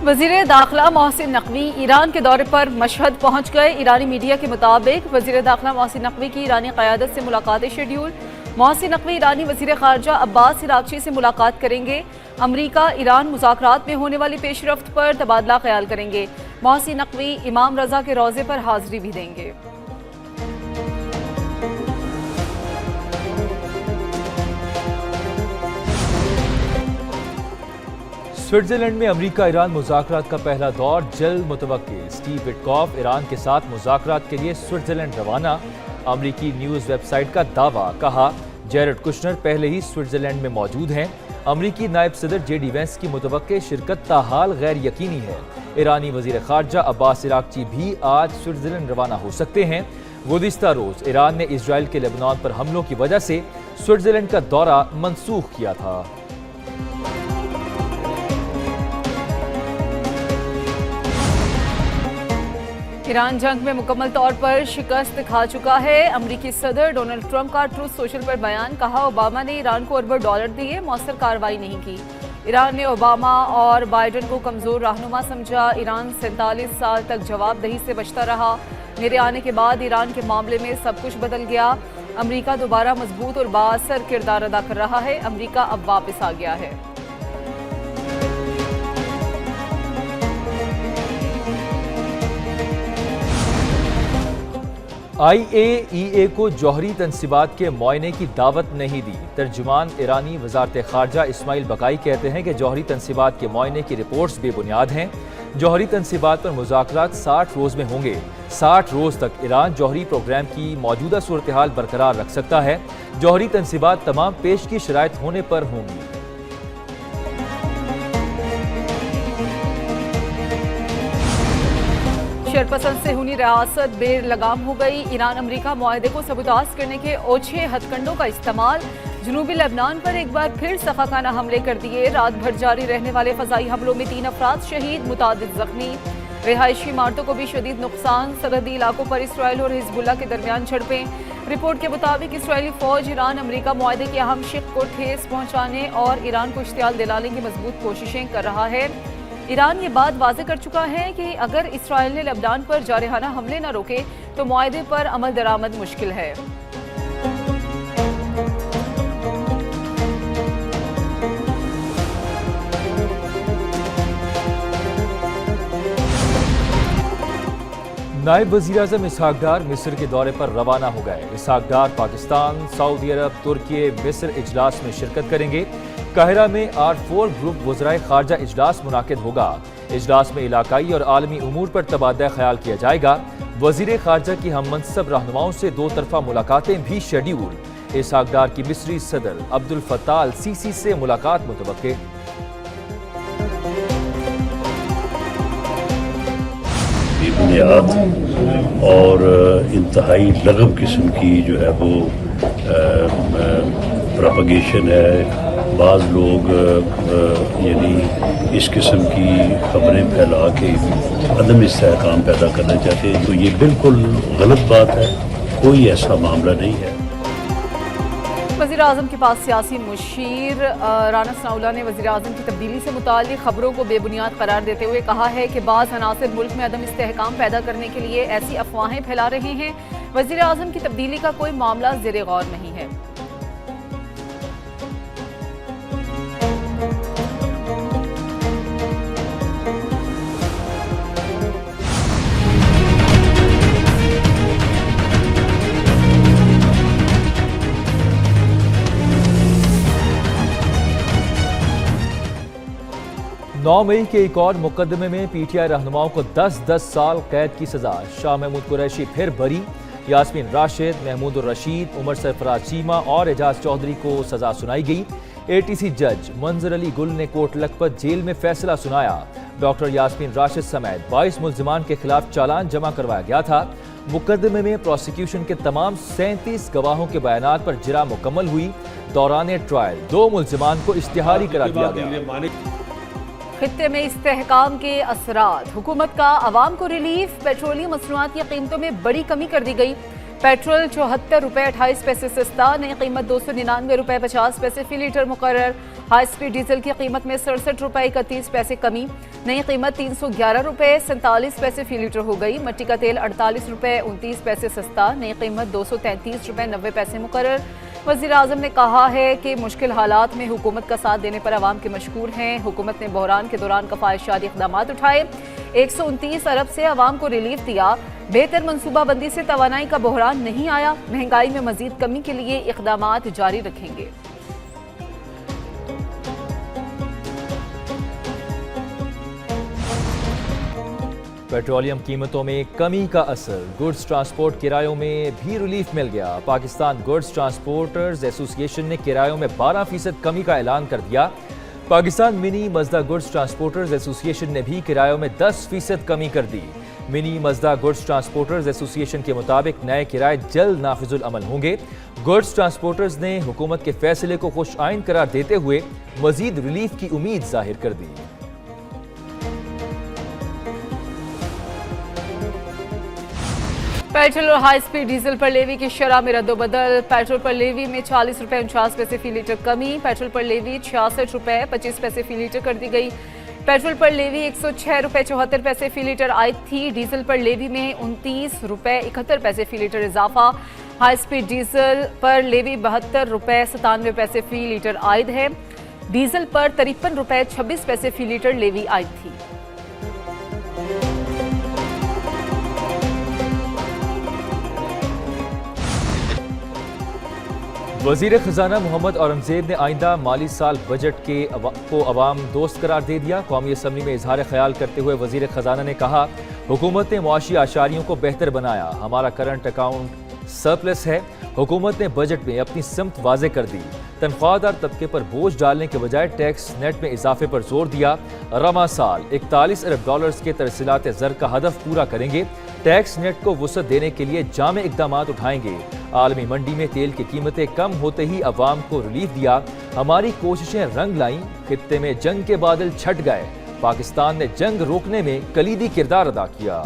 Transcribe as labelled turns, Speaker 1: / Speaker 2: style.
Speaker 1: वज़ीर दाखिला मोहसिन नकवी ईरान के दौरे पर मशहद पहुँच गए। ईरानी मीडिया के मुताबिक वज़ीर दाखिला मोहसिन नकवी की ईरानी क़यादत से मुलाकात शेड्यूल। मोहसिन नकवी ईरानी वज़ीर ख़ारजा अब्बास इराक़ची से मुलाकात करेंगे। अमरीका ईरान मुज़ाकरात में होने वाली पेशरफ्त पर तबादला ख्याल करेंगे। मोहसिन नकवी इमाम रज़ा के रोज़े पर हाज़िरी भी देंगे।
Speaker 2: स्विट्जरलैंड में अमरीका ईरान मुज़ाकरात का पहला दौर जल्द मुतवक्किल। स्टीव विटकॉफ ईरान के साथ मुज़ाकरात के लिए स्विट्जरलैंड रवाना। अमरीकी न्यूज़ वेबसाइट का दावा, कहा जेरेड कुशनर पहले ही स्विट्जरलैंड में मौजूद हैं। अमरीकी नायब सदर जेडी वेंस की मुतवक्के शिरकत ताहाल गैर यकीनी है। ईरानी वज़ीर ख़ारजा अब्बास इराक़ची भी आज स्विट्जरलैंड रवाना हो सकते हैं। गुज़िश्ता रोज़ ईरान ने इसराइल के लेबनान पर हमलों की वजह से स्विट्जरलैंड का दौरा मनसूख किया था।
Speaker 1: ईरान जंग में मुकम्मल तौर पर शिकस्त खा चुका है। अमरीकी सदर डोनाल्ड ट्रंप का ट्रूथ सोशल पर बयान, कहा ओबामा ने ईरान को अरबों डॉलर दिए, मौसर कार्रवाई नहीं की। ईरान ने ओबामा और बाइडन को कमज़ोर रहनुमा समझा। ईरान 47 साल तक जवाबदही से बचता रहा। मेरे आने के बाद ईरान के मामले में सब कुछ बदल गया। अमरीका दोबारा मजबूत और बाअसर किरदार अदा कर रहा है। अमरीका अब वापस आ गया है।
Speaker 2: IAEA को जौहरी तनसीबात के मुआयने की दावत नहीं दी। तर्जुमान ईरानी वज़ारत ख़ारजा इस्माइल बकाई कहते हैं कि जौहरी तनसीबात के मुआयने की रिपोर्ट्स बेबुनियाद हैं। जौहरी तनसीबात पर मुज़ाकरात 60 रोज़ में होंगे। 60 रोज़ तक ईरान जौहरी प्रोग्राम की मौजूदा सूरत हाल बरकरार रख सकता है। जौहरी तनसीबात तमाम पेश की शराइत होने पर होंगी।
Speaker 1: शरपसंद सेहूनी रियासत बेर लगाम हो गई। ईरान अमरीका मुआहदे को सबूताज करने के ओछे हथकंडों का इस्तेमाल। जनूबी लेबनान पर एक बार फिर सफाकाना हमले कर दिए। रात भर जारी रहने वाले फजाई हमलों में 3 अफराद शहीद, मुतादिद जख्मी। रिहायशी इमारतों को भी शदीद नुकसान। सरहदी इलाकों पर इसराइल और हिजबुल्लाह के दरमियान झड़पें। रिपोर्ट के मुताबिक इसराइली फौज ईरान अमरीका मुआहदे के अहम शिक को ठेस पहुंचाने और ईरान को इश्तियाल दिलाने की मजबूत कोशिशें कर रहा है। ईरान ये बात वाज़ेह कर चुका है कि अगर इसराइल ने लेबनान पर जारहाना हमले न रोके तो मुआहदे पर अमल दरामद मुश्किल है।
Speaker 2: नायब वज़ीर-ए-आज़म इसहाक डार मिस्र के दौरे पर रवाना हो गए। इसहाक डार पाकिस्तान, सऊदी अरब, तुर्की, मिस्र इजलास में शिरकत करेंगे। काहिरा में R4 ग्रुप वज़राए ख़ारजा इजलास मुनाकिद होगा। इजलास में इलाकाई और आलमी उमूर पर तबादला ख्याल किया जाएगा। वज़ीर ख़ारजा की हम मनसब रहनुमाओं से 2 तरफ़ा मुलाकातें भी शेड्यूल। इसहाक डार की मिस्री सदर अब्दुल फत्ताह अल सीसी से मुलाकात मुतवक्के।
Speaker 3: बुनियाद और इंतहाई लगब किस्म की जो है वो प्रोपगेशन है। बाज़ लोग यानी इस किस्म की खबरें फैला के अदम इस्तेहकाम पैदा करना चाहते हैं, तो ये बिल्कुल गलत बात है। कोई ऐसा मामला नहीं है।
Speaker 1: वज़ीर आज़म के पास सियासी मुशीर राना सनाउल्लाह ने वज़ीर आज़म की तब्दीली से मुताल्लिक़ खबरों को बेबुनियाद करार देते हुए कहा है कि बाज़ अनासिर मुल्क में अदम इस्तेहकाम पैदा करने के लिए ऐसी अफवाहें फैला रहे हैं। वज़ीर आज़म की तब्दीली का कोई मामला ज़ेरे गौर नहीं है।
Speaker 2: नौ मई के एक और मुकदमे में PTI रहनुमाओं को 10-10 साल कैद की सजा। शाह महमूद कुरैशी फिर बरी। यास्मीन राशिद, महमूद रशीद, उमर सरफराज चीमा और एजाज चौधरी को सजा सुनाई गई। ATC जज मंजर अली गुल ने कोट लखपत जेल में फैसला सुनाया। डॉक्टर यास्मीन राशिद समेत 22 मुल्जिमान के खिलाफ चालान जमा करवाया गया था। मुकदमे में प्रोसिक्यूशन के तमाम 37 गवाहों के बयानात पर जिरा मुकम्मल हुई। दौरान ट्रायल 2 मुल्जिमान को इश्तिहारी करार दिया गया।
Speaker 1: खित्ते में इस्तेहकाम के असरात। हुकूमत का अवाम को रिलीफ। पेट्रोलियम मसनूआत की कीमतों में बड़ी कमी कर दी गई। पेट्रोल 74 रुपये 28 पैसे सस्ता, नई कीमत 299 रुपये 50 पैसे फी लीटर मुकर्रर। हाई स्पीड डीजल की कीमत में 67 रुपये 31 पैसे कमी, नई कीमत 311 रुपये 47 पैसे फी लीटर हो गई। मट्टी का तेल 48 रुपये 29 पैसे सस्ता, नई कीमत 233 रुपये 90 पैसे मुकर्रर। वज़ीर आज़म ने कहा है कि मुश्किल हालात में हुकूमत का साथ देने पर आवाम के मशकूर हैं। हुकूमत ने बहरान के दौरान कफ़ायशाती इक़दाम उठाए, 129 अरब से आवाम को रिलीफ दिया। बेहतर मनसूबाबंदी से तवानाई का बहरान नहीं आया। महंगाई में मजीद कमी के लिए इक़दामात जारी रखेंगे।
Speaker 2: पेट्रोलियम कीमतों में कमी का असर, गुड्स ट्रांसपोर्ट किरायों में भी रिलीफ मिल गया। पाकिस्तान गुड्स ट्रांसपोर्टर्स एसोसिएशन ने किरायों में 12% कमी का ऐलान कर दिया। Pakistan mini मजदा goods transporters association ने भी किरायों में 10% कमी कर दी। मिनी मजदा गुड्स ट्रांसपोर्टर्स एसोसिएशन के मुताबिक नए किराए जल्द नाफिजुल अमल होंगे। गुड्स ट्रांसपोर्टर्स ने हुकूमत के फैसले को खुश आइन करार देते हुए मजीद रिलीफ की उम्मीद जाहिर कर दी।
Speaker 1: पेट्रोल और हाई स्पीड डीजल पर लेवी की शरह में रद्दोबदल। पेट्रोल पर लेवी में 40 रुपये 49 पैसे फी लीटर कमी, पेट्रोल पर लेवी 66 रुपये 25 पैसे फी लीटर कर दी गई। पेट्रोल पर लेवी 106 रुपये 74 पैसे फी लीटर आयद थी। डीजल पर लेवी में 29 रुपये 71 पैसे फी लीटर इजाफा। हाई स्पीड डीजल पर लेवी 72 रुपये 97 पैसे फी लीटर आयद है। डीजल पर 53 रुपये 26 पैसे फी लीटर लेवी आयद थी।
Speaker 2: वजीर खजाना मोहम्मद औरंगजेब ने आइंदा माली साल बजट को अवाम दोस्त करार दे दिया। कौमी असम्बली में इजहार ख्याल करते हुए वजीर खजाना ने कहा, हुकूमत ने मुआशी आशारियों को बेहतर बनाया, हमारा करंट अकाउंट सरप्लस है। हुकूमत ने बजट में अपनी सिमत वाजे कर दी। तनख्वाहदार तबके पर बोझ डालने के बजाय टैक्स नेट में इजाफे पर जोर दिया। रमा साल 41 अरब डॉलर्स के तरसीलात ज़र का हदफ पूरा करेंगे। टैक्स नेट को वसअत देने के लिए जामे इक़दाम उठाएंगे। आलमी मंडी में तेल की कीमतें कम होते ही अवाम को रिलीफ दिया। हमारी कोशिशें रंग लाईं, खित्ते में जंग के बादल छट गए। पाकिस्तान ने जंग रोकने में कलीदी किरदार अदा किया।